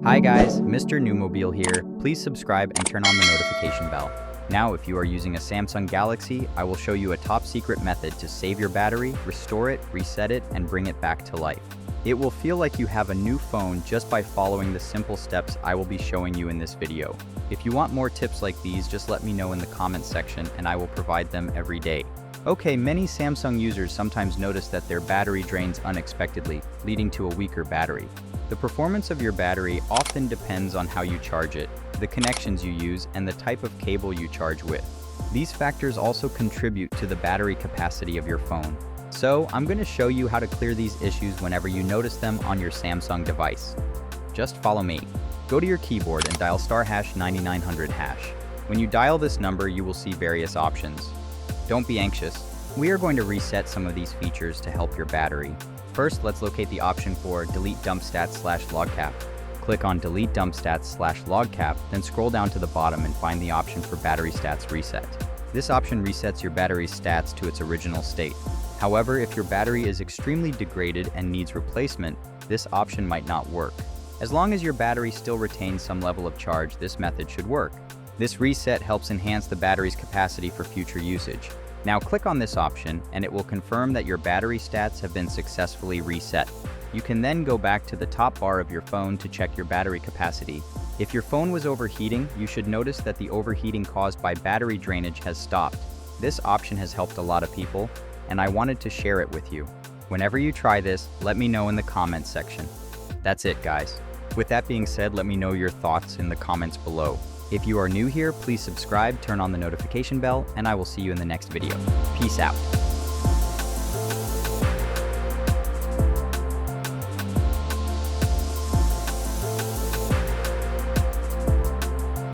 Hi guys, Mrnewmobile here. Please subscribe and turn on the notification bell. Now, if you are using a Samsung Galaxy, I will show you a top secret method to save your battery, restore it, reset it, and bring it back to life. It will feel like you have a new phone just by following the simple steps I will be showing you in this video. If you want more tips like these, just let me know in the comments section and I will provide them every day. Okay, many Samsung users sometimes notice that their battery drains unexpectedly, leading to a weaker battery. The performance of your battery often depends on how you charge it, the connections you use, and the type of cable you charge with. These factors also contribute to the battery capacity of your phone. So, I'm going to show you how to clear these issues whenever you notice them on your Samsung device. Just follow me. Go to your keyboard and dial *9900#. When you dial this number, you will see various options. Don't be anxious. We are going to reset some of these features to help your battery. First, let's locate the option for Delete Dump Stats/LogCap. Click on Delete Dump Stats/LogCap, then scroll down to the bottom and find the option for Battery Stats Reset. This option resets your battery's stats to its original state. However, if your battery is extremely degraded and needs replacement, this option might not work. As long as your battery still retains some level of charge, this method should work. This reset helps enhance the battery's capacity for future usage. Now click on this option and it will confirm that your battery stats have been successfully reset. You can then go back to the top bar of your phone to check your battery capacity. If your phone was overheating, you should notice that the overheating caused by battery drainage has stopped. This option has helped a lot of people, and I wanted to share it with you. Whenever you try this, let me know in the comments section. That's it, guys. With that being said, let me know your thoughts in the comments below. If you are new here, please subscribe, turn on the notification bell, and I will see you in the next video. Peace out.